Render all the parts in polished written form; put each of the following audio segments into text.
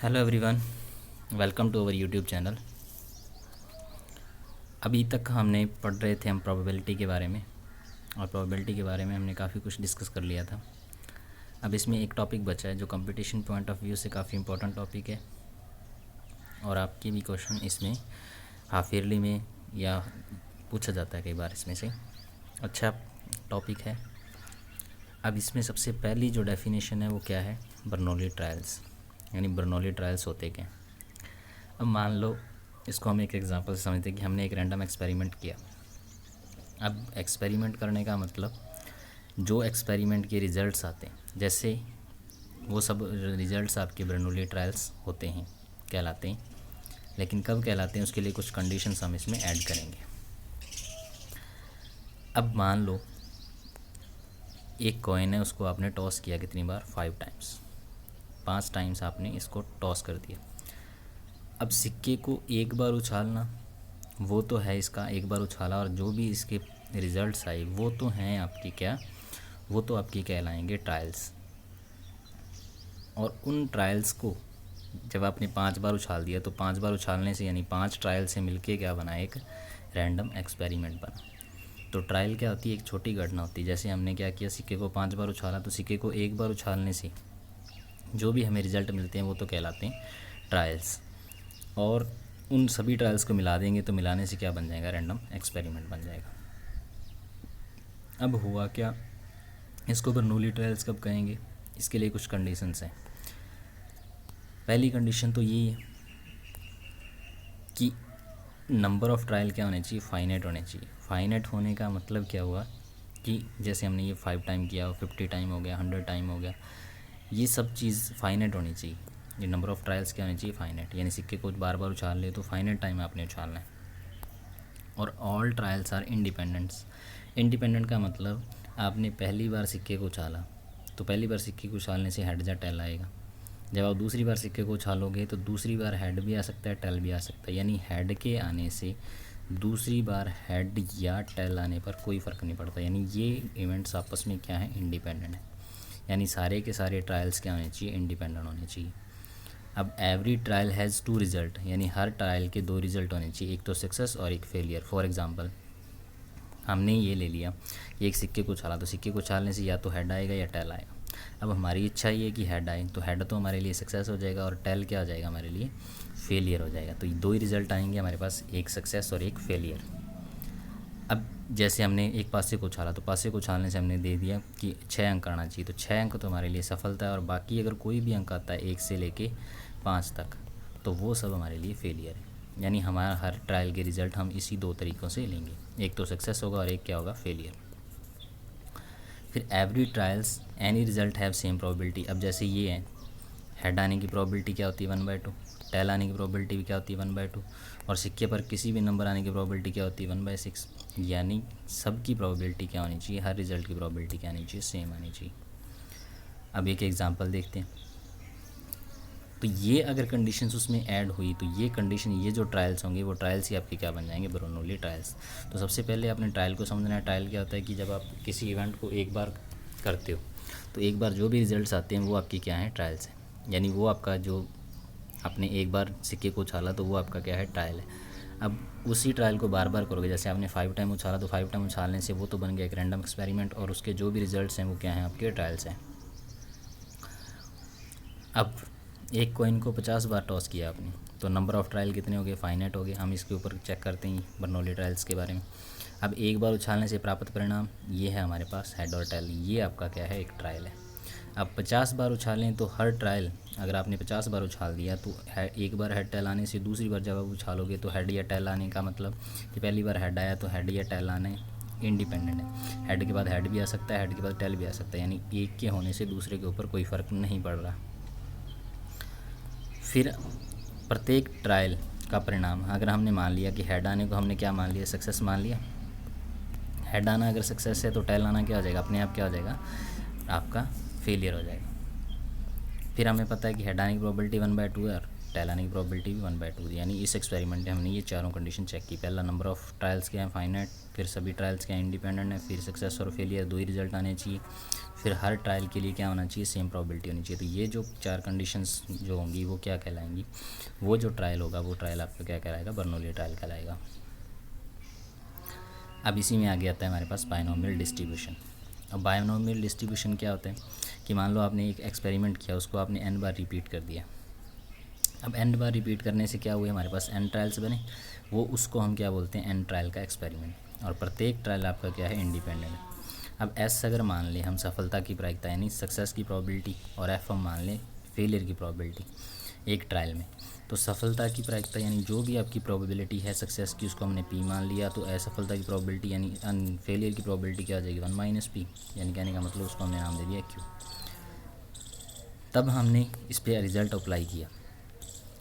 Hello everyone, welcome to our YouTube channel. अभी तक हमने पढ़ रहे थे हम प्रोबेबिलिटी के बारे में, और प्रोबेबिलिटी के बारे में हमने काफ़ी कुछ डिस्कस कर लिया था। अब इसमें एक टॉपिक बचा है जो कंपटीशन पॉइंट ऑफ व्यू से काफ़ी इंपॉर्टेंट टॉपिक है, और आपके भी क्वेश्चन इसमें हाफ ईयरली में या पूछा जाता है कई बार इसमें से। अच्छा टॉपिक है। अब इसमें सबसे पहली जो डेफिनेशन है वो क्या है? बर्नौली ट्रायल्स, यानी बर्नौली ट्रायल्स होते क्या। अब मान लो इसको हम एक एग्जांपल से समझते हैं कि हमने एक रैंडम एक्सपेरिमेंट किया। अब एक्सपेरिमेंट करने का मतलब जो एक्सपेरिमेंट के रिज़ल्ट्स आते हैं, जैसे वो सब रिज़ल्ट्स आपके बर्नौली ट्रायल्स होते हैं, कहलाते हैं। लेकिन कब कहलाते हैं उसके लिए कुछ कंडीशंस हम इसमें ऐड करेंगे। अब मान लो एक कॉइन है, उसको आपने टॉस किया कितनी बार? 5 टाइम्स। 5 टाइम्स आपने इसको टॉस कर दिया। अब सिक्के को एक बार उछालना वो तो है इसका, एक बार उछाला और जो भी इसके रिज़ल्ट्स आए वो तो हैं आपकी क्या, वो तो आपकी कहलाएंगे ट्रायल्स। और उन ट्रायल्स को जब आपने 5 बार उछाल दिया तो 5 बार उछालने से यानी 5 ट्रायल से मिलके क्या बना? एक रैंडम एक्सपेरिमेंट बना। तो ट्रायल क्या होती है? एक छोटी घटना होती है। जैसे हमने क्या किया, सिक्के को 5 बार उछाला, तो सिक्के को एक बार उछालने से जो भी हमें रिज़ल्ट मिलते हैं वो तो कहलाते हैं ट्रायल्स। और उन सभी ट्रायल्स को मिला देंगे तो मिलाने से क्या बन जाएगा? रैंडम एक्सपेरिमेंट बन जाएगा। अब हुआ क्या, इसको बर्नौली ट्रायल्स कब कहेंगे? इसके लिए कुछ कंडीशंस हैं। पहली कंडीशन तो ये है कि नंबर ऑफ़ ट्रायल क्या होने चाहिए? फाइनाइट होने चाहिए। फाइनाइट होने का मतलब क्या हुआ कि जैसे हमने ये 5 टाइम किया, 50 टाइम हो गया, 100 टाइम हो गया, ये सब चीज़ फाइनाइट होनी चाहिए। ये नंबर ऑफ़ ट्रायल्स क्या होनी चाहिए? फाइनाइट। यानी सिक्के को बार बार उछाल ले तो फाइनाइट टाइम आपने उछालना है। और all trials are independents. Independent का मतलब आपने पहली बार सिक्के को उछाला तो पहली बार सिक्के को उछालने से हेड या टेल आएगा। जब आप दूसरी बार सिक्के को उछालोगे तो दूसरी बार हेड भी आ सकता है, टेल भी आ सकता है। यानी हेड के आने से दूसरी बार हेड या टेल आने पर कोई फ़र्क नहीं पड़ता। यानी ये इवेंट्स आपस में क्या है? इंडिपेंडेंट है। यानी सारे के सारे ट्रायल्स क्या होने चाहिए? इंडिपेंडेंट होने चाहिए। अब एवरी ट्रायल हैज़ 2 रिज़ल्ट, यानी हर ट्रायल के 2 रिज़ल्ट होने चाहिए, एक तो सक्सेस और एक फेलियर। फॉर एग्जांपल हमने ये ले लिया, एक सिक्के को उछाला तो सिक्के को उछालने से या तो हेड आएगा या टेल आएगा। अब हमारी इच्छा ये है कि हेड आए, तो हेड तो हमारे लिए सक्सेस हो जाएगा और टेल क्या हो जाएगा? हमारे लिए फेलियर हो जाएगा। तो ये 2 ही रिज़ल्ट आएंगे हमारे पास, एक सक्सेस और एक फेलियर। अब जैसे हमने एक पासे को उछाला तो पासे को उछालने से हमने दे दिया कि 6 अंक आना चाहिए, तो 6 अंक तो हमारे लिए सफलता है, और बाकी अगर कोई भी अंक आता है 1 से लेके 5 तक तो वो सब हमारे लिए फेलियर है। यानी हमारा हर ट्रायल के रिज़ल्ट हम इसी 2 तरीक़ों से लेंगे, एक तो सक्सेस होगा और एक क्या होगा? फेलियर। फिर every trials any result have same probability. अब जैसे ये है, हेड आने की प्रोबेबिलिटी क्या होती है? 1/2। टेल आने की प्रोबेबिलिटी भी क्या होती है? 1/2। और सिक्के पर किसी भी नंबर आने की प्रोबेबिलिटी क्या होती है? 1/6। यानी सब की प्रोबेबिलिटी क्या होनी चाहिए? हर रिज़ल्ट की प्रोबेबिलिटी क्या आनी चाहिए? सेम आनी चाहिए। अब एक एग्जांपल देखते हैं। तो ये अगर कंडीशंस उसमें ऐड हुई तो ये कंडीशन, ये जो ट्रायल्स होंगे वो ट्रायल्स ही आपके क्या बन जाएंगे? Bernoulli trials. तो सबसे पहले आपने ट्रायल को समझना है। ट्रायल क्या होता है कि जब आप किसी इवेंट को एक बार करते हो तो एक बार जो भी रिज़ल्ट्स आते हैं वो आपकी क्या है? ट्रायल्स हैं। यानी वो आपका जो आपने एक बार सिक्के को उछाला तो वो आपका क्या है? ट्रायल है। अब उसी ट्रायल को बार बार करोगे, जैसे आपने 5 टाइम उछाला तो 5 टाइम उछालने से वो तो बन गया एक रैंडम एक्सपेरिमेंट, और उसके जो भी रिज़ल्ट्स हैं वो क्या हैं? आपके ट्रायल्स हैं। अब एक कॉइन को 50 बार टॉस किया आपने तो नंबर ऑफ़ ट्रायल कितने हो गए? फाइनाइट हो गए। हम इसके ऊपर चेक करते हैं बर्नौली ट्रायल्स के बारे में। अब एक बार उछालने से प्राप्त परिणाम ये है हमारे पास, हेड और टेल। ये आपका क्या है? एक ट्रायल है। अब 50 बार उछालें तो हर ट्रायल, अगर आपने 50 बार उछाल दिया तो एक बार हेड टेल आने से दूसरी बार जब आप उछालोगे तो हेड या टेल आने का मतलब कि पहली बार हेड आया तो हेड या टेल आने इंडिपेंडेंट है। हेड के बाद हेड भी आ सकता है, हेड के बाद टेल भी आ सकता है। यानी एक के होने से दूसरे के ऊपर कोई फ़र्क नहीं पड़ रहा। फिर प्रत्येक ट्रायल का परिणाम, अगर हमने मान लिया कि हेड आने को हमने क्या मान लिया? सक्सेस मान लिया। हेड आना अगर सक्सेस है तो टेल आना क्या हो जाएगा? अपने आप क्या हो जाएगा? आपका फेलियर हो जाएगा। फिर हमें पता है कि हेड आने की प्रोबेबिलिटी 1/2 है और टेल आने की प्रोबेबिलिटी भी 1/2 थी। यानी इस एक्सपेरिमेंट में हमने ये चारों कंडीशन चेक की। पहला नंबर ऑफ ट्रायल्स क्या है फाइनाइट, फिर सभी ट्रायल्स क्या इंडिपेंडेंट है, फिर सक्सेस और फेलियर 2 ही रिजल्ट आने चाहिए, फिर हर ट्रायल के लिए क्या होना चाहिए, सेम प्रोबेबिलिटी होनी चाहिए। तो ये जो 4 कंडीशंस जो होंगी वो क्या कहलाएंगी, वो जो ट्रायल होगा वो ट्रायल आपका क्या कहलाएगा, बर्नौली ट्रायल कहलाएगा। अब इसी में आगे आता है हमारे पास बायनोमियल डिस्ट्रीब्यूशन। अब बायनोमियल डिस्ट्रीब्यूशन क्या होता है कि मान लो आपने एक एक्सपेरिमेंट किया, उसको आपने n बार रिपीट कर दिया। अब n बार रिपीट करने से क्या हुए, हमारे पास n ट्रायल्स बने, वो उसको हम क्या बोलते हैं, n ट्रायल का एक्सपेरिमेंट। और प्रत्येक ट्रायल आपका क्या है, इंडिपेंडेंट है। अब s अगर मान लें हम सफलता की प्रायिकता यानी सक्सेस की प्रोबेबिलिटी, और f हम मान लें फेलियर की प्रोबेबिलिटी एक ट्रायल में, तो सफलता की प्रायिकता यानी जो भी आपकी प्रोबेबिलिटी है सक्सेस की उसको हमने p मान लिया, तो असफलता की प्रोबेबिलिटी यानी फेलियर की प्रोबेबिलिटी क्या हो जाएगी, 1 - p, यानी कहने का मतलब उसको हमने नाम दे दिया q। तब हमने इस पर रिज़ल्ट अप्लाई किया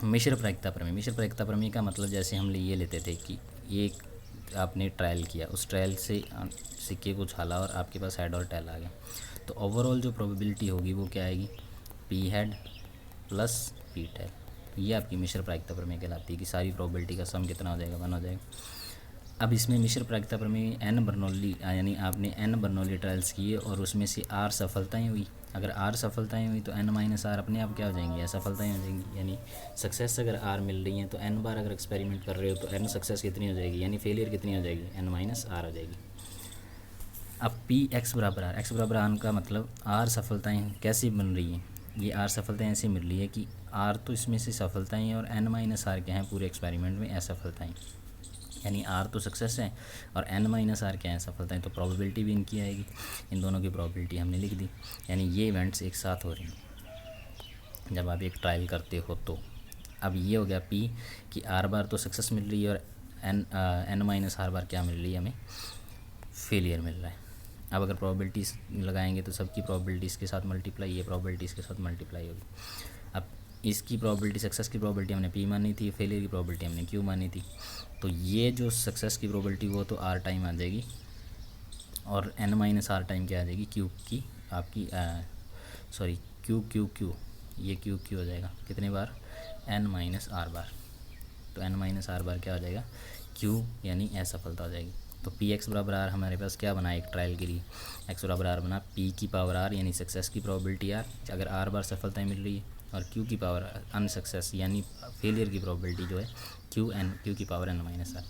मिश्र प्रायिकता प्रमेय। मिश्र प्रायिकता प्रमेय का मतलब जैसे हम ये लेते थे कि एक आपने ट्रायल किया, उस ट्रायल से सिक्के को छाला और आपके पास हेड और टेल आ गया, तो ओवरऑल जो प्रोबेबिलिटी होगी वो क्या आएगी, p head plus p tail. ये आपकी मिश्र प्रायिकता प्रमेय कहलाती है कि सारी प्रोबेबिलिटी का सम कितना हो जाएगा, 1 हो जाएगा। अब इसमें मिश्र प्रायिकता प्रमेय n बर्नौली यानी आपने n बर्नौली ट्रायल्स किए और उसमें से r सफलताएं हुई। अगर r सफलताएं हुई तो n - r अपने आप क्या हो जाएंगी, असफलताएं हो जाएंगी। यानी सक्सेस अगर r मिल रही हैं तो n बार अगर एक्सपेरिमेंट कर रहे हो तो n सक्सेस कितनी हो जाएगी, यानी फेलियर कितनी हो जाएगी, n - r हो जाएगी। अब p x बराबर r, x बराबर r का मतलब r सफलताएँ कैसी बन रही हैं, ये r सफलताएँ ऐसी मिल रही है कि r तो इसमें से सफलताएँ और n - r क्या हैं पूरे एक्सपेरिमेंट में असफलताएँ, यानी r तो सक्सेस है और n - r क्या है सफलताएँ, तो प्रोबेबिलिटी भी इनकी आएगी। इन दोनों की प्रोबेबिलिटी हमने लिख दी, यानी ये इवेंट्स एक साथ हो रही हैं जब आप एक ट्रायल करते हो। तो अब ये हो गया p कि r बार तो सक्सेस मिल रही है और n - r बार क्या मिल रही है, हमें फेलियर मिल रहा है। अब अगर प्रोबेबिलिटीज़ लगाएंगे तो सबकी प्रोबेबिलिटीज़ के साथ मल्टीप्लाई, ये प्रोबेबिलिटीज़ के साथ मल्टीप्लाई होगी। अब इसकी प्रोबेबिलिटी, सक्सेस की प्रोबेबिलिटी हमने p मानी थी, फेलियर की प्रोबेबिलिटी हमने q मानी थी, तो ये जो सक्सेस की प्रोबेबिलिटी वो तो r टाइम आ जाएगी और n - r टाइम क्या आ जाएगी, q की आपकी सॉरी q ये q हो जाएगा कितने बार, n - r बार। तो n - r बार क्या हो जाएगा, q यानी असफलता हो जाएगी। तो पी एक्स बराबर आर हमारे पास क्या बना एक ट्रायल के लिए, एक्स बराबर आर बना p की पावर r यानी सक्सेस की प्रोबेबिलिटी r, अगर r बार सफलताएं मिल रही है, और q की पावर अनसक्सेस यानी फेलियर की प्रोबेबिलिटी जो है q की पावर n - r।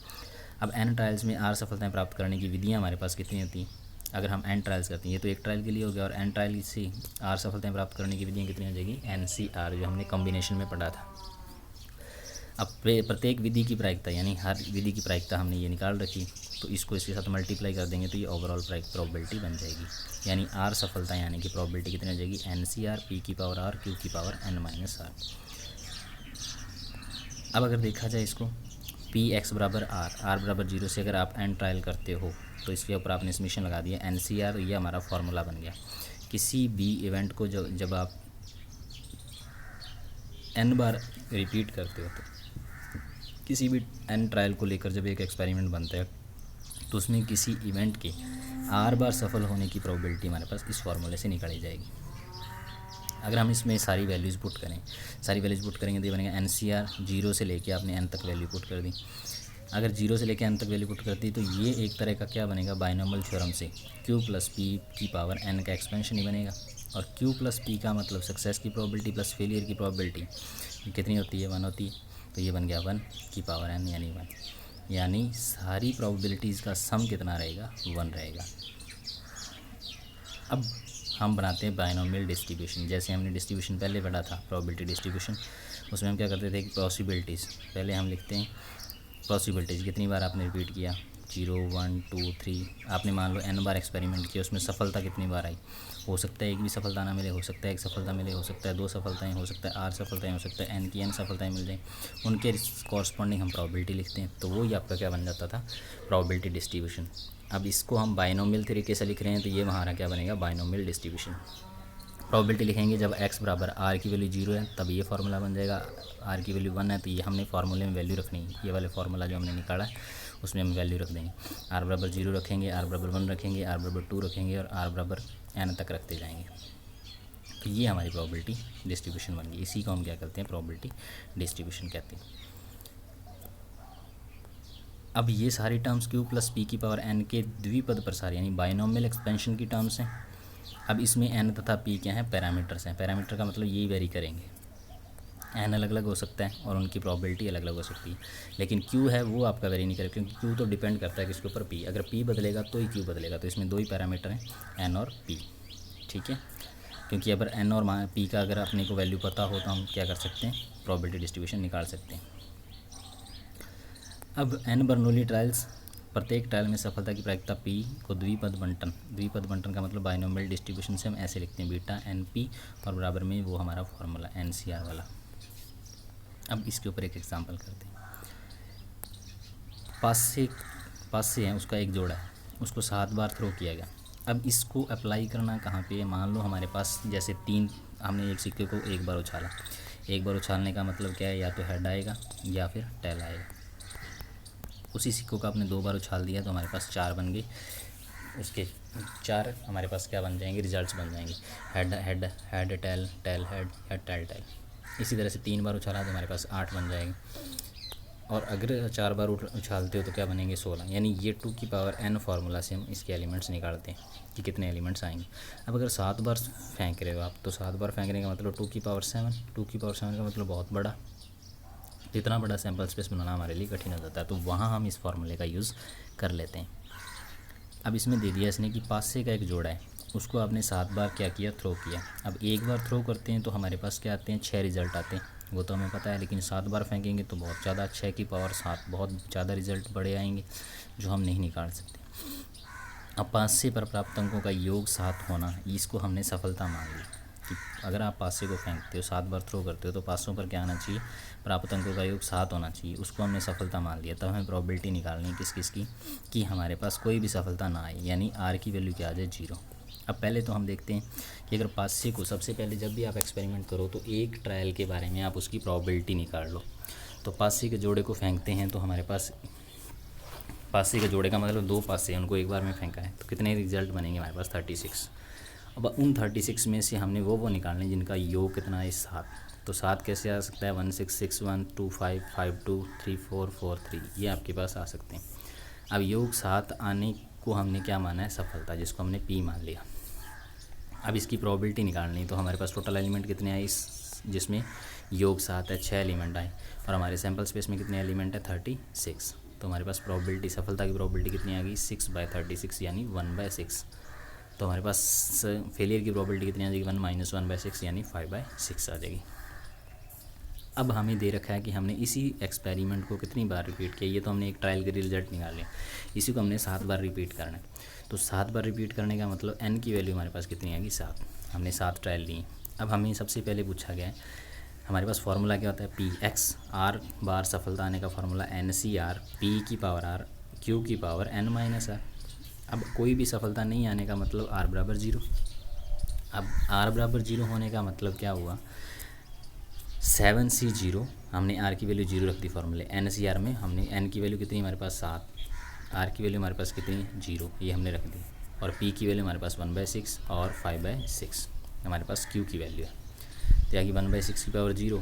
अब n ट्रायल्स में r सफलताएं प्राप्त करने की विधियाँ हमारे पास कितनी होती हैं, अगर हम n ट्रायल्स करते हैं, ये तो एक ट्रायल के लिए हो गया, और n ट्रायल से r सफलताएं प्राप्त करने की विधियाँ कितनी हो जाएगी, NCR जो हमने कॉम्बिनेशन में पढ़ा था। अब प्रत्येक विधि की प्रायिकता यानी हर विधि की प्रायिकता हमने ये निकाल रखी, तो इसको इसके साथ मल्टीप्लाई कर देंगे तो ये ओवरऑल प्रोबेबिलिटी बन जाएगी, यानी r सफलता यानी कि प्रोबेबिलिटी कितनी हो जाएगी, NCR p की पावर r q की पावर n - r। अब अगर देखा जाए इसको p x बराबर r बराबर 0 से अगर आप n ट्रायल करते हो तो इसके ऊपर आपने समीशन लगा दिया NCR, ये हमारा फार्मूला बन गया। किसी भी इवेंट को जब आप n बार रिपीट करते हो तो किसी भी n ट्रायल को लेकर जब एक एक्सपेरिमेंट बनता है तो उसमें किसी इवेंट के r बार सफल होने की प्रोबेबिलिटी हमारे पास इस फार्मूले से निकाली जाएगी। अगर हम इसमें सारी वैल्यूज़ पुट करेंगे तो ये बनेगा NCR 0 से लेके आपने n तक वैल्यू पुट कर दी। अगर 0 से लेके n तक वैल्यू पुट कर दी तो ये एक तरह का क्या बनेगा, बाइनोमियल थ्योरम से q प्लस p की पावर n का एक्सपेंशन ही बनेगा, और q प्लस p का मतलब सक्सेस की प्रोबेबिलिटी प्लस फेलियर की प्रोबेबिलिटी कितनी होती है, 1 होती है, तो ये बन गया 1 की पावर n यानी 1, यानी सारी प्रोबेबिलिटीज़ का सम कितना रहेगा, 1 रहेगा। अब हम बनाते हैं बाइनोमियल डिस्ट्रीब्यूशन। जैसे हमने डिस्ट्रीब्यूशन पहले पढ़ा था प्रोबेबिलिटी डिस्ट्रीब्यूशन, उसमें हम क्या करते थे कि पॉसिबिलिटीज़ पहले हम लिखते हैं, पॉसिबिलिटीज़ कितनी बार आपने रिपीट किया, 0 1 2 3, आपने मान लो n बार एक्सपेरिमेंट किया, उसमें सफलता कितनी बार आई, हो सकता है एक भी सफलता ना मिले, हो सकता है एक सफलता मिले, हो सकता है 2 सफलताएं, हो सकता है 8 सफलताएं, हो सकता है n की n सफलताएं मिल जाएँ, उनके कॉरस्पॉन्डिंग हम प्रोबेबिलिटी लिखते हैं, तो वो ही आपका क्या बन जाता था, प्रोबेबिलिटी डिस्ट्रीब्यूशन। अब इसको हम बाइनोमियल तरीके से लिख रहे हैं तो ये हमारा क्या बनेगा, बाइनोमियल डिस्ट्रीब्यूशन। प्रोबेबिलिटी लिखेंगे जब x बराबर r की वैल्यू 0 है तब ये फार्मूला बन जाएगा, r की वैल्यू 1 है तो ये हमने फार्मूले में वैल्यू रखनी है, ये वाले फार्मूला जो हमने निकाला है उसमें हम वैल्यू रख देंगे, r बराबर 0 रखेंगे, r बराबर 1 रखेंगे, r बराबर 2 रखेंगे और r बराबर n तक रखते जाएंगे। तो ये हमारी प्रोबेबिलिटी डिस्ट्रीब्यूशन बन गई। इसी को हम क्या कहते हैं, प्रोबेबिलिटी डिस्ट्रीब्यूशन कहते हैं। अब ये सारी टर्म्स q प्लस पी की पावर n के द्विपद प्रसार यानी बाइनोमियल एक्सपेंशन की टर्म्स हैं। अब इसमें n तथा p क्या हैं, पैरामीटर्स हैं। पैरामीटर का मतलब ये वेरी करेंगे, n अलग अलग हो सकता है और उनकी प्रोबेबिलिटी अलग अलग हो सकती है, लेकिन q है वो आपका वेरी नहीं करेगा, क्योंकि q तो डिपेंड करता है किसके ऊपर, p। अगर p बदलेगा तो ही q बदलेगा। तो इसमें दो ही पैरामीटर हैं, n और p, ठीक है। क्योंकि अगर n और p का अगर अपने को वैल्यू पता हो तो हम क्या कर सकते हैं, प्रोबेबिलिटी डिस्ट्रीब्यूशन निकाल सकते हैं। अब n बर्नौली ट्रायल्स, प्रत्येक ट्रायल में सफलता की प्रायिकता p को द्विपद बंटन का मतलब बाइनोमियल डिस्ट्रीब्यूशन से हम ऐसे लिखते हैं, बीटा NP और बराबर में वो हमारा फॉर्मूला NCR वाला। अब इसके ऊपर एक एग्जांपल करते हैं। पास से है, उसका एक जोड़ा है, उसको 7 बार थ्रो किया गया। अब इसको अप्लाई करना कहाँ पे है, मान लो हमारे पास जैसे 3, हमने एक सिक्के को एक बार उछाला। एक बार उछालने का मतलब क्या है, या तो हेड आएगा या फिर टेल आएगा। उसी सिक्कों का आपने 2 बार उछाल दिया तो हमारे पास 4 बन गए। उसके 4 हमारे पास क्या बन जाएंगे, रिजल्ट्स बन जाएंगे, हेड टेल, टेल हेड या टेल टेल। इसी तरह से 3 बार उछाला तो हमारे पास 8 बन जाएंगे, और अगर 4 बार उछालते हो तो क्या बनेंगे, 16। यानी ये 2 की पावर n फार्मूला से हम इसके एलिमेंट्स निकालते हैं कि कितने एलिमेंट्स आएंगे। अब अगर 7 बार फेंक रहे हो आप, तो 7 बार फेंकने का मतलब 2 की पावर 7, 2 की पावर 7 का मतलब बहुत बड़ा। इतना बड़ा सैम्पल स्पेस बनाना हमारे लिए कठिन हो जाता है, तो वहाँ हम इस फार्मूले का यूज़ कर लेते हैं। अब इसमें दे दिया इसने कि पासे का एक जोड़ा है, उसको आपने 7 बार क्या किया, थ्रो किया। अब एक बार थ्रो करते हैं तो हमारे पास क्या आते हैं, 6 रिज़ल्ट आते हैं, वो तो हमें पता है। लेकिन 7 बार फेंकेंगे तो बहुत ज़्यादा, 6 की पावर 7, बहुत ज़्यादा रिज़ल्ट बड़े आएंगे जो हम नहीं निकाल सकते। अब 5 से पर प्राप्त अंकों का योग 7 होना, इसको हमने सफलता मान ली कि अगर आप 5 से को फेंकते हो, 7 बार थ्रो करते हो तो 500 पर क्या आना चाहिए, प्राप्त अंकों का योग 7 होना चाहिए। उसको हमने सफलता मान लिया। तब हमें प्रोबेबिलिटी निकालनी है किस की, कि हमारे पास कोई भी सफलता ना आए, यानी R की वैल्यू क्या आ जाए, 0। अब पहले तो हम देखते हैं कि अगर 5 से को, सबसे पहले जब भी आप एक्सपेरिमेंट करो तो एक ट्रायल के बारे में आप उसकी प्रोबेबिलिटी निकाल लो। तो 5 से के जोड़े को फेंकते हैं तो हमारे पास, 5 से के जोड़े का मतलब 2 5 से, उनको एक बार में फेंका है तो कितने रिजल्ट बनेंगे हमारे पास, 36। अब उन 36 में से हमने वो निकालने जिनका योग कितना है, 7। तो 7 कैसे आ सकता है, 1 6 6 1 2 5 5 2 3 4 4 3, ये आपके पास आ सकते हैं। अब योग 7 आने को हमने क्या माना है, सफलता, जिसको हमने P मान लिया। अब इसकी प्रोबेबिलिटी निकालनी, तो हमारे पास टोटल एलिमेंट कितने आए इस, जिसमें योग 7 है, 6 एलिमेंट आए, और हमारे सैम्पल स्पेस में कितने एलिमेंट है, 36। तो हमारे पास प्रोबेबिलिटी, सफलता की प्रोबेबिलिटी कितनी आ गई, 6/36 यानी 1/6। तो हमारे पास फेलियर की प्रोबेबिलिटी कितनी आ जाएगी, 1 - 1/6 यानी 5/6 आ जाएगी। अब हमें दे रखा है कि हमने इसी एक्सपेरिमेंट को कितनी बार रिपीट किया, ये तो हमने एक ट्रायल के रिजल्ट निकाले, इसी को हमने 7 बार रिपीट करना है। तो 7 बार रिपीट करने का मतलब n की वैल्यू हमारे पास कितनी आएगी, 7। हमने 7 ट्रायल ली। अब हमें सबसे पहले पूछा गया है, हमारे पास फार्मूला क्या होता है, Px, R बार सफलता आने का फार्मूला NCR, P की पावर R, Q की पावर n - R। अब कोई भी सफलता नहीं आने का मतलब R बराबर 0। अब R बराबर 0 होने का मतलब क्या हुआ, 7C 0, हमने R की वैल्यू 0 रख दी फॉर्मूले। NCR में हमने n की वैल्यू कितनी, हमारे पास 7, R की वैल्यू हमारे पास कितनी, 0, ये हमने रख दी। और P की वैल्यू हमारे पास 1/6 और 5/6 हमारे पास Q की वैल्यू है। तो यहाँ की 1/6 की पावर 0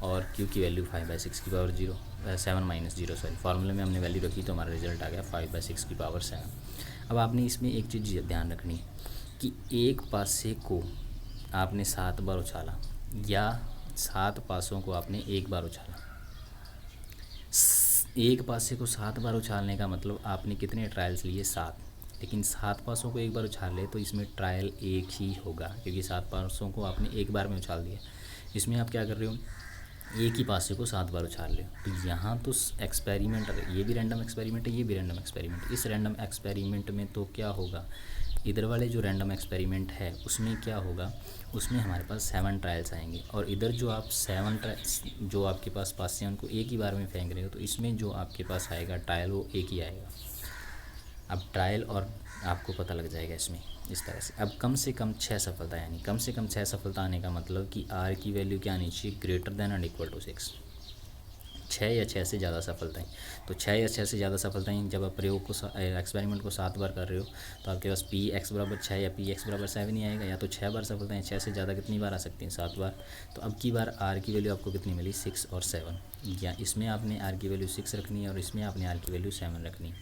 और Q की वैल्यू 5/6 की पावर 0, 7 - 0 सॉरी, फार्मूले में हमने वैल्यू रखी तो हमारा रिजल्ट आ गया 5/6 की पावर 7। अब आपने इसमें एक चीज़ ध्यान रखनी कि एक पासे को आपने 7 बार उछाला या 7 पासों को आपने एक बार उछाला। एक पासे को 7 बार उछालने का मतलब आपने कितने ट्रायल्स लिए, 7। लेकिन 7 पासों को एक बार उछाल ले तो इसमें ट्रायल एक ही होगा, क्योंकि 7 पासों को आपने एक बार में उछाल दिया। इसमें आप क्या कर रहे हो, एक ही पासे को 7 बार उछाल रहे हो। तो यहाँ तो एक्सपेरिमेंट, ये भी रैंडम एक्सपेरिमेंट है, ये भी रैंडम एक्सपेरिमेंट। इस रैंडम एक्सपेरिमेंट में तो क्या होगा, इधर वाले जो रैंडम एक्सपेरिमेंट है उसमें क्या होगा, उसमें हमारे पास 7 ट्रायल्स आएंगे, और इधर जो आप 7 ट्रायल्स जो आपके पास पास से उनको एक ही बार में फेंक रहे हो, तो इसमें जो आपके पास आएगा ट्रायल वो एक ही आएगा। अब ट्रायल और आपको पता लग जाएगा इसमें इस तरह से। अब कम से कम 6 सफलता, यानी कम से कम 6 सफलता आने का मतलब कि R की वैल्यू क्या आनी चाहिए, greater than and equal to 6। 6 या 6 से ज़्यादा सफलताएं। तो 6 या 6 से ज़्यादा सफलताएं जब आप प्रयोग को एक्सपेरिमेंट को 7 बार कर रहे हो तो आपके पास पी एक्स बराबर 6 या पी एक्स बराबर 7 ही आएगा। या तो 6 बार सफलताएं, 6 से ज़्यादा कितनी बार आ सकती हैं, 7 बार। तो अब की बार आर की वैल्यू आपको कितनी मिली, 6 और 7। या इसमें आपने आर की वैल्यू 6 रखनी है और इसमें आपने आर की वैल्यू 7 रखनी है।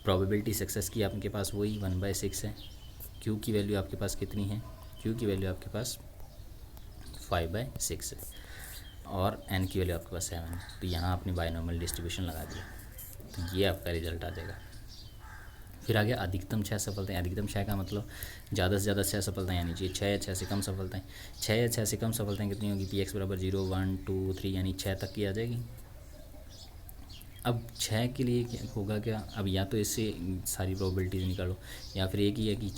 प्रोबेबिलिटी सक्सेस की आपके पास वही 1/6 है। क्यू की वैल्यू आपके पास कितनी है, क्यू की वैल्यू आपके पास 5/6 है और एन की वैल्यू आपके पास 7 है। तो यहाँ आपने बायनॉमियल डिस्ट्रीब्यूशन लगा दिया, तो ये आपका रिजल्ट आ जाएगा। फिर आ गया अधिकतम 6 सफलताएं। अधिकतम 6 का मतलब ज़्यादा से ज़्यादा 6 सफलताएं आनी चाहिए। 6 या 6 से कम सफलताएं, 6 या 6 से कम सफलताएं कितनी होगी, पी एक्स बराबर 0 1 2 3 यानी 6 तक की आ जाएगी। अब 6 के लिए क्या होगा, क्या अब या तो इससे सारी प्रोबेबिलिटीज़ निकालो या फिर एक ही है कि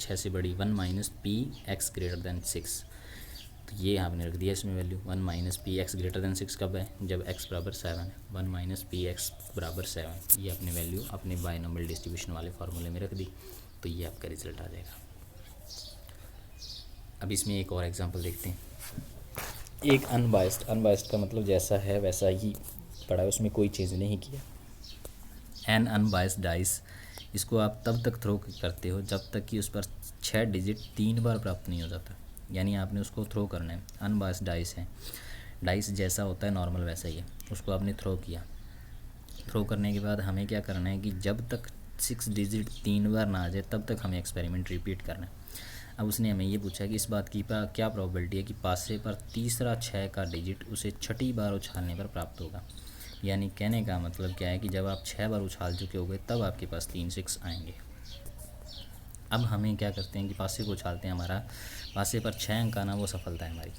6 से बड़ी 1 minus P x greater than 6। तो ये आपने रख दिया इसमें value 1 minus P x greater than 6 कब है, जब एक्स बराबर 7 है। 1 माइनस पी एक्स बराबर 7, ये अपने वैल्यू अपने बायनॉमियल डिस्ट्रीब्यूशन वाले फार्मूले में रख दी। तो ये आपका रिजल्ट आ जाएगा। अब इसमें एक और एग्जांपल देखते हैं। एक अनबायस्ड का मतलब जैसा है वैसा ही पड़ा है, उसमें कोई चीज़ नहीं किया। एन अनबायस्ड डाइस, इसको आप तब तक थ्रो करते हो जब तक कि उस पर 6 डिजिट 3 बार प्राप्त नहीं हो जाता। यानी आपने उसको थ्रो करना है। अनबायस्ड डाइस है, डाइस जैसा होता है नॉर्मल वैसा ही है, उसको आपने थ्रो किया। थ्रो करने के बाद हमें क्या करना है कि जब तक 6 डिजिट 3 बार ना आ जाए तब तक हमें एक्सपेरिमेंट रिपीट करना है। अब उसने हमें ये पूछा कि इस बात की क्या प्रोबेबिलिटी है कि पासे पर तीसरा 6 का डिजिट उसे छठी बार उछालने पर प्राप्त होगा। यानी कहने का मतलब क्या है कि जब आप 6 बार उछाल चुके होगे तब आपके पास 3 6 आएंगे। अब हमें क्या करते हैं कि पासे को उछालते हैं, हमारा पासे पर 6 अंक आना वो सफलता है हमारी,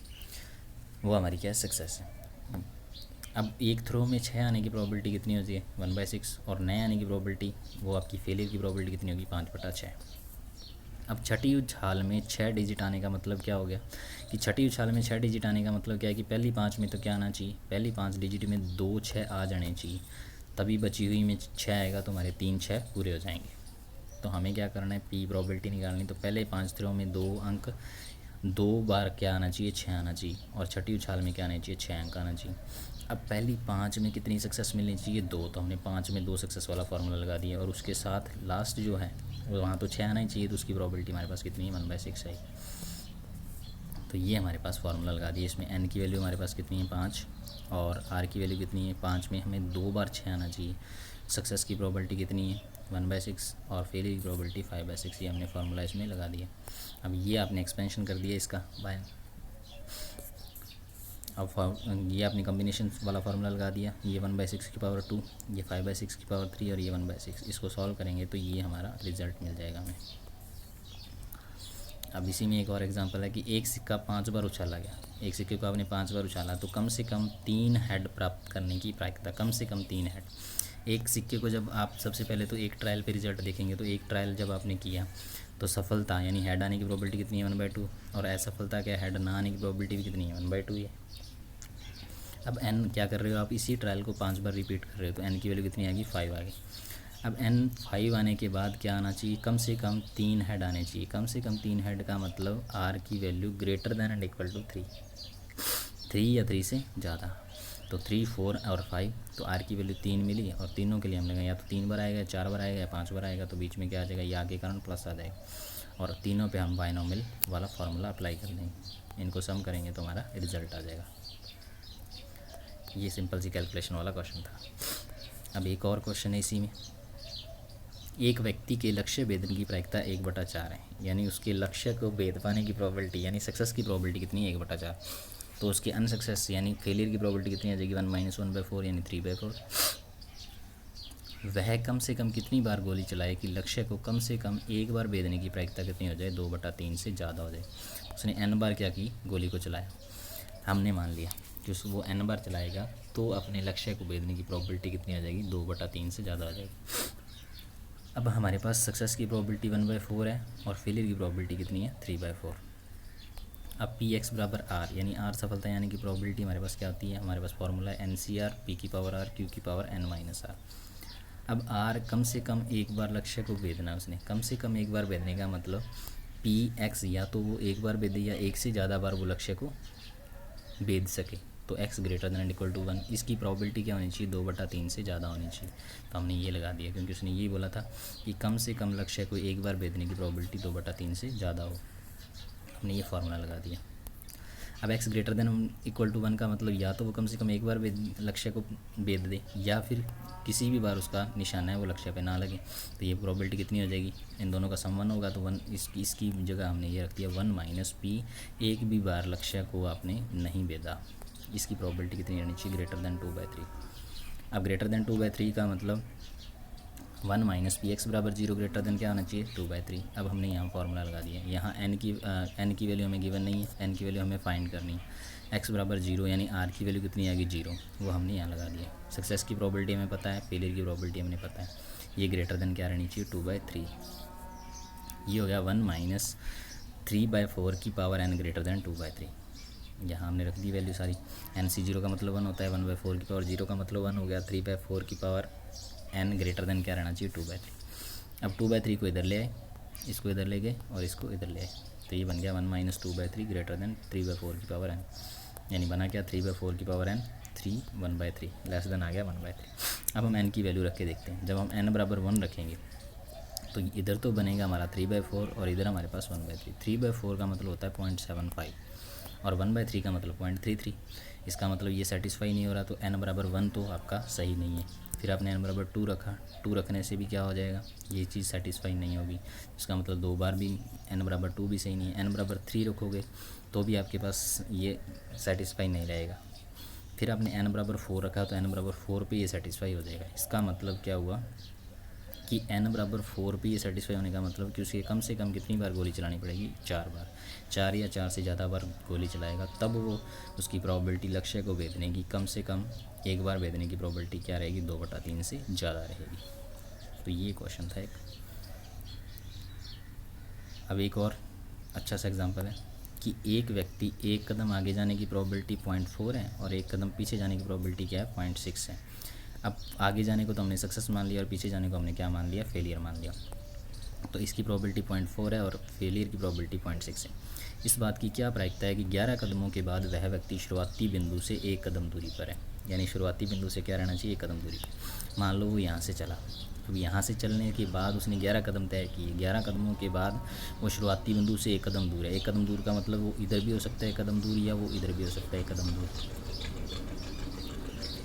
वो हमारी क्या है, सक्सेस है। अब एक थ्रो में 6 आने की प्रोबेबिलिटी कितनी होती है, 1/6, और नए आने की प्रोबेबिलिटी वो आपकी फेलियर की प्रोबेबिलिटी कितनी होगी, 5/6। अब छठी उछाल में 6 डिजिट आने का मतलब क्या हो गया कि छठी उछाल में 6 डिजिट आने का मतलब क्या है कि पहली 5 में तो क्या आना चाहिए, पहली 5 डिजिट में 2 6 आ जाने चाहिए, तभी बची हुई में 6 आएगा तो हमारे 3 6 पूरे हो जाएंगे। तो हमें क्या करना है, पी प्रोबेबिलिटी निकालनी। तो पहले 5 थ्रो में 2 अंक 2 बार क्या आना चाहिए, 6 आना चाहिए, और छठी उछाल में क्या आना चाहिए, 6 अंक आना चाहिए। अब पहली 5 में कितनी सक्सेस मिलनी चाहिए, 2, तो हमने 5 में 2 सक्सेस वाला फार्मूला लगा दिया, और उसके साथ लास्ट जो है वो वहाँ तो 6 आना ही चाहिए, तो उसकी प्रोबेबिलिटी हमारे पास कितनी है, 1/6 है। तो ये हमारे पास फार्मूला लगा दिया। इसमें एन की वैल्यू हमारे पास कितनी है, 5, और आर की वैल्यू कितनी है, 5 में हमें 2 बार 6 आना चाहिए। सक्सेस की प्रोबेबिलिटी कितनी है, 1/6, और फेलियर की प्रोबेबिलिटी 5/6। ये हमने फार्मूला इसमें लगा दिया। अब ये आपने एक्सपेंशन कर दिया इसका बाय, अब ये आपने कॉम्बिनेशन वाला फार्मूला लगा दिया। ये 1/6 की पावर 2, ये 5/6 की पावर 3 और ये 1/6। इसको सॉल्व करेंगे तो ये हमारा रिज़ल्ट मिल जाएगा हमें। अब इसी में एक और एग्जांपल है कि एक सिक्का 5 बार उछाला गया। एक सिक्के को आपने 5 बार उछाला तो कम से कम 3 हेड प्राप्त करने की प्रायिकता, कम से कम 3 हेड। एक सिक्के को जब आप सबसे पहले तो एक ट्रायल पे रिजल्ट देखेंगे, तो एक ट्रायल जब आपने किया तो सफलता यानी हेड आने की प्रोबेबिलिटी कितनी है, 1/2, और असफलता क्या, हेड ना आने की प्रोबेबिलिटी भी कितनी है, 1/2 है। अब एन क्या कर रहे हो आप, इसी ट्रायल को 5 बार रिपीट कर रहे हो, तो एन की वैल्यू कितनी आएगी, 5 आ गई। अब एन 5 आने के बाद क्या आना चाहिए, कम से कम 3 हेड आने चाहिए। कम से कम 3 हेड का मतलब आर की value greater than and equal to 3, 3 या 3 से ज़्यादा। तो 3 4 और 5, तो आर की वैल्यू 3 मिली, और तीनों के लिए हमने कहा या तो 3 बार आएगा, या 4 बार आएगा, या 5 बार आएगा, तो बीच में क्या आ जाएगा, या के कारण प्लस आ जाएगा, और तीनों पे हम बायनॉमियल वाला फार्मूला अप्लाई कर देंगे। इनको सम करेंगे तो हमारा रिजल्ट आ जाएगा। ये सिंपल सी कैलकुलेशन वाला क्वेश्चन था। अब एक और क्वेश्चन है इसी में। एक व्यक्ति के लक्ष्य भेदन की प्रायिकता 1/4 है, यानी उसके लक्ष्य को भेद पाने की प्रोबेबिलिटी यानी सक्सेस की प्रोबेबिलिटी कितनी है, 1/4। तो उसकी अनसक्सेस यानी फेलियर की प्रोबेबिलिटी कितनी आ जाएगी, 1 - 1/4 यानी 3/4। वह कम से कम कितनी बार गोली चलाए कि लक्ष्य को कम से कम एक बार भेदने की प्रायिकता कितनी हो जाए, 2/3 से ज़्यादा हो जाए। उसने n बार क्या की, गोली को चलाया। हमने मान लिया कि वो n बार चलाएगा तो अपने लक्ष्य को भेदने की प्रोबेबिलिटी कितनी आ जाएगी, 2/3 से ज़्यादा आ जाएगी। अब हमारे पास सक्सेस की प्रोबेबिलिटी 1/4 है और फेलियर की प्रोबेबिलिटी कितनी है, 3/4। अब पी एक्स बराबर आर, यानी आर सफलता यानी कि प्रोबेबिलिटी हमारे पास क्या होती है, हमारे पास फॉर्मूला है NCR, पी की पावर आर, क्यू की पावर n-r। अब आर कम से कम एक बार लक्ष्य को भेदना, उसने कम से कम एक बार भेदने का मतलब पी एक्स या तो वो एक बार भेदे या एक से ज़्यादा बार वो लक्ष्य को भेद सके। तो x greater than and equal to 1, इसकी प्रॉबिलिटी क्या होनी चाहिए, 2/3 से ज़्यादा होनी चाहिए। तो हमने ये लगा दिया क्योंकि उसने ये बोला था कि कम से कम लक्ष्य को एक बार भेदने की प्रॉबिलिटी 2/3 से ज़्यादा हो। हमने ये फार्मूला लगा दिया। अब x greater than equal to 1 का मतलब या तो वो कम से कम एक बार लक्ष्य को भेद दे, या फिर किसी भी बार उसका निशाना है वो लक्ष्य पे ना लगे। तो ये प्रोबेबिलिटी कितनी हो जाएगी, इन दोनों का सम 1 होगा तो 1, इसकी जगह हमने ये रख दिया 1 - p, एक भी बार लक्ष्य को आपने नहीं भेदा। इसकी प्रोबेबिलिटी कितनी रहनी चाहिए, ग्रेटर देन 2/3। अब ग्रेटर देन 2/3 का मतलब 1 - p x बराबर 0 ग्रेटर देन क्या होना चाहिए, 2/3। अब हमने यहाँ फार्मूला लगा दिया। यहाँ n की वैल्यू हमें गिवन नहीं है, n की वैल्यू हमें फाइंड करनी है। x बराबर 0 यानी r की वैल्यू कितनी आएगी, 0, वो हमने यहाँ लगा दिया। सक्सेस की प्रोबेबिलिटी हमें पता है, फेलियर की प्रोबेबिलिटी हमें पता है। ये ग्रेटर देन क्या रहनी चाहिए, 2/3। ये हो गया 1 - 3/4 की पावर n ग्रेटर देन 2/3। यहाँ हमने रख दी वैल्यू सारी। NC0 का मतलब 1 होता है, 1/4 की पावर 0 का मतलब 1 हो गया। 3/4 की पावर n ग्रेटर देन क्या रहना चाहिए, 2/3। अब 2/3 को इधर ले आए, इसको इधर ले गए और इसको इधर ले आए, तो ये बन गया 1 - 2/3 ग्रेटर देन 3/4 की पावर n। यानी बना क्या, 3/4 की पावर n, 3 1/3 लेस देन आ गया 1/3। अब हम n की वैल्यू रख के देखते हैं। जब हम n बराबर 1 रखेंगे तो इधर तो बनेगा हमारा 3/4 और इधर हमारे पास 1/3। 3/4 का मतलब होता है 0.75 और 1/3 का मतलब 0.33। इसका मतलब ये सेटिस्फाई नहीं हो रहा, तो n बराबर 1 तो आपका सही नहीं है। फिर आपने n बराबर 2 रखा, 2 रखने से भी क्या हो जाएगा, ये चीज़ सेटिस्फाई नहीं होगी। इसका मतलब 2 बार भी n बराबर 2 भी सही नहीं है। n बराबर 3 रखोगे तो भी आपके पास ये सेटिस्फाई नहीं रहेगा। फिर आपने n बराबर 4 रखा तो n बराबर 4 पे ये सेटिस्फाई हो जाएगा। इसका मतलब क्या हुआ कि n बराबर 4 पे ये सेटिस्फाई होने का मतलब कि उसे कम से कम कितनी बार गोली चलानी पड़ेगी, 4 बार। 4 या 4 से ज़्यादा बार गोली चलाएगा तब वो उसकी प्रोबेबिलिटी लक्ष्य को भेदने की कम से कम एक बार भेदने की प्रोबेबिलिटी क्या रहेगी, 2/3 से ज़्यादा रहेगी। तो ये क्वेश्चन था एक। अब एक और अच्छा सा एग्जांपल है कि एक व्यक्ति एक कदम आगे जाने की प्रोबेबिलिटी 0.4 है और एक कदम पीछे जाने की प्रोबेबिलिटी क्या है, 0.6 है। अब आगे जाने को तो हमने सक्सेस मान लिया और पीछे जाने को हमने क्या मान लिया, फेलियर मान लिया। तो इसकी प्रोबेबिलिटी 0.4 है और फेलियर की प्रोबेबिलिटी 0.6 है। इस बात की क्या प्रायिकता है कि 11 कदमों के बाद वह व्यक्ति शुरुआती बिंदु से एक कदम दूरी पर है। यानी शुरुआती बिंदु से क्या रहना चाहिए, एक कदम दूरी पर। मान लो वो यहाँ से चला, अब यहाँ से चलने के बाद उसने 11 कदम तय किए। 11 कदमों के बाद वो शुरुआती बिंदु से एक कदम दूर है। एक कदम दूर का मतलब वो इधर भी हो सकता है एक कदम दूर, या वो इधर भी हो सकता है एक कदम दूर।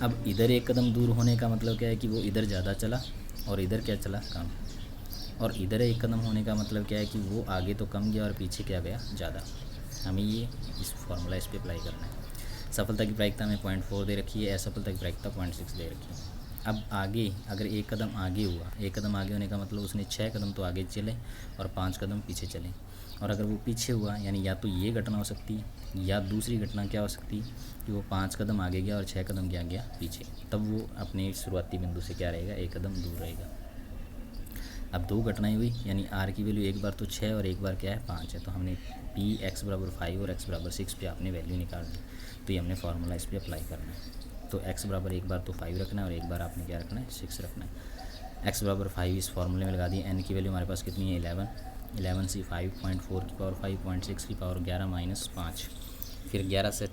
अब इधर एक कदम दूर होने का मतलब क्या है कि वो इधर ज़्यादा चला और इधर क्या चला, कम। और इधर एक कदम होने का मतलब क्या है कि वो आगे तो कम गया और पीछे क्या गया, ज़्यादा। हमें ये इस फार्मूला इस पर अप्लाई करना है। सफलता की प्रायिकता में 0.4 दे रखी है, असफलता की प्रायिकता 0.6 दे रखी है। अब आगे अगर एक कदम आगे हुआ, एक कदम आगे होने का मतलब उसने 6 कदम तो आगे चले और 5 कदम पीछे चले। और अगर वो पीछे हुआ यानी या तो ये घटना हो सकती है या दूसरी घटना क्या हो सकती है कि वो 5 कदम आगे गया और 6 कदम क्या गया पीछे, तब वो अपने शुरुआती बिंदु से क्या रहेगा, एक कदम दूर रहेगा। अब दो घटनाएं हुई यानी आर की वैल्यू एक बार तो 6 और एक बार क्या है 5 है। तो हमने पी x बराबर 5 और x बराबर 6 पे आपने वैल्यू निकाल दी। तो ये हमने फार्मूला इस पर अप्लाई करना है। तो x बराबर एक बार तो 5 रखना है और एक बार आपने क्या रखना है, 6 रखना है। x बराबर 5 इस फार्मूले में लगा दिए। n की वैल्यू हमारे पास कितनी है, 11 से 5.4 की पावर 5.6 की पावर 11 माइनस 5। फिर 11 से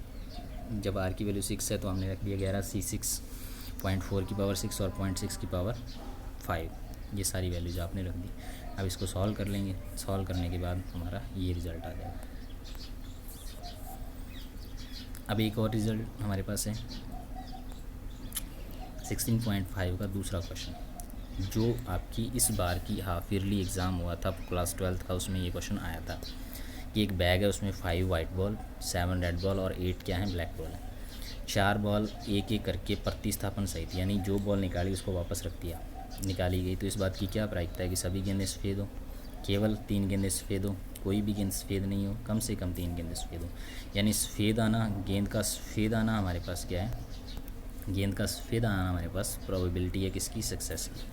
जब r की वैल्यू 6 है तो हमने रख दिया 11 C 6.4 की पावर 6 और 0.6 की पावर 5। ये सारी वैल्यूज आपने रख दी। अब इसको सॉल्व कर लेंगे। सॉल्व करने के बाद हमारा ये रिज़ल्ट आ जाएगा। अब एक और रिज़ल्ट हमारे पास है 16.5 का दूसरा क्वेश्चन, जो आपकी इस बार की हाफ ईयरली एग्ज़ाम हुआ था क्लास 12th का, उसमें ये क्वेश्चन आया था कि एक बैग है, उसमें 5 वाइट बॉल, 7 रेड बॉल और 8 क्या है, ब्लैक बॉल है। 4 बॉल एक एक करके प्रतिस्थापन सहित यानी जो बॉल निकाली उसको वापस रख दिया, निकाली गई। तो इस बात की क्या प्रायिकता है कि सभी गेंदें सफ़ेद हो, केवल 3 गेंदें सफ़ेद हो, कोई भी गेंद सफ़ेद नहीं हो, कम से कम 3 गेंदें सफ़ेद हो। यानी सफ़ेद आना, गेंद का सफ़ेद आना हमारे पास क्या है, गेंद का सफ़ेद आना हमारे पास प्रोबेबिलिटी है किसकी, सक्सेस की।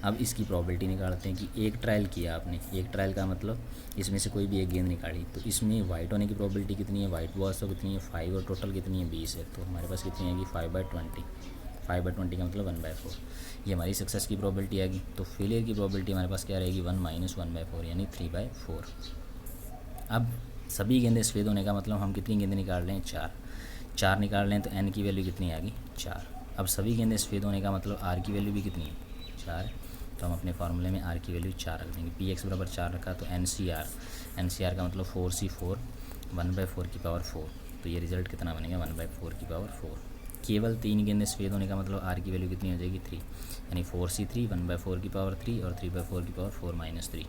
अब इसकी प्रोबेबिलिटी निकालते हैं कि एक ट्रायल किया आपने, एक ट्रायल का मतलब इसमें से कोई भी एक गेंद निकाली, तो इसमें वाइट होने की प्रोबेबिलिटी कितनी है, वाइट बॉल्स तो कितनी है 5 और टोटल कितनी है 20 है। तो हमारे पास कितनी आएगी 5/20। 5/20 का मतलब 1/4। ये हमारी सक्सेस की प्रोबेबिलिटी आएगी। तो फेलियर की प्रोबेबिलिटी हमारे पास क्या रहेगी, 1 - 1/4 यानी 3/4। अब सभी गेंदें सफ़ेद होने का मतलब हम कितनी गेंदें निकाल रहे हैं, 4। 4 निकाल लें तो n की वैल्यू कितनी आ गई 4। अब सभी गेंदें सफ़ेद होने का मतलब r की वैल्यू भी कितनी है 4। तो हम अपने फार्मूले में r की वैल्यू 4 रख देंगे। px बराबर 4 रखा तो NCR का मतलब 4C4 1/4 की पावर 4। तो ये रिज़ल्ट कितना बनेगा 1/4 की पावर 4। केवल 3 गेंदें सफ़ेद होने का मतलब r की वैल्यू कितनी हो जाएगी 3, यानी 4C3 1/4 की पावर 3 और 3/4 की पावर 4 - 3।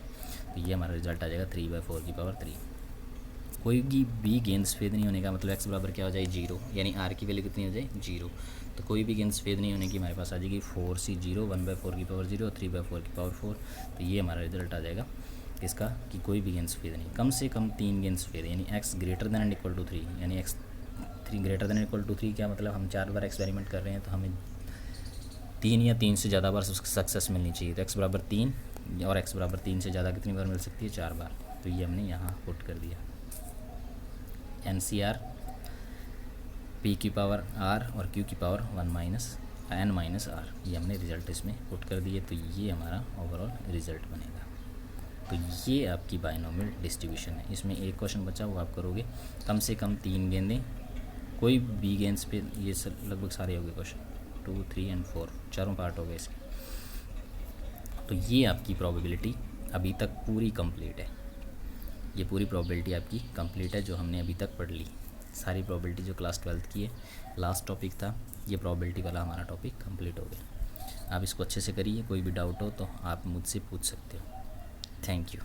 तो ये हमारा रिजल्ट आ जाएगा 3/4 की पावर 3। कोई भी गेंद सफ़ेद नहीं होने का मतलब x बराबर क्या हो जाए 0, यानी r की वैल्यू कितनी हो जाए 0। तो कोई भी गेंद सफ़ेद नहीं होने की हमारे पास आ जाएगी 4C0 1/4 की पावर 0 और 3/4 की पावर 4। तो ये हमारा रिजल्ट आ जाएगा इसका कि कोई भी गेंद सफ़ेद नहीं, कम से कम 3 गेंद सफ़ेद, यानी x greater than and equal to 3, यानी x 3 greater than equal to 3 क्या मतलब हम 4 बार एक्सपेरिमेंट कर रहे हैं तो हमें 3 या 3 से ज़्यादा बार सक्सेस मिलनी चाहिए। तो x बराबर 3 और x बराबर 3 से ज़्यादा कितनी बार मिल सकती है 4 बार। तो ये हमने यहाँ पुट कर दिया। NCR P की पावर R और Q की पावर 1 - n - R, ये हमने रिज़ल्ट इसमें पुट कर दिए। तो ये हमारा ओवरऑल रिज़ल्ट बनेगा। तो ये आपकी बाइनोमियल डिस्ट्रीब्यूशन है। इसमें एक क्वेश्चन बचा वो आप करोगे, कम से कम 3 गेंदें कोई भी गेंद पे, ये लगभग सारे हो गए क्वेश्चन 2, 3 और 4, चारों पार्ट हो गए इसके। तो ये आपकी प्रोबेबिलिटी अभी तक पूरी कंप्लीट है। ये पूरी प्रोबेबिलिटी आपकी कंप्लीट है जो हमने अभी तक पढ़ ली। सारी प्रोबेबिलिटी जो क्लास 12th की है, लास्ट टॉपिक था ये प्रोबेबिलिटी वाला, हमारा टॉपिक कंप्लीट हो गया। आप इसको अच्छे से करिए, कोई भी डाउट हो तो आप मुझसे पूछ सकते हो। Thank you.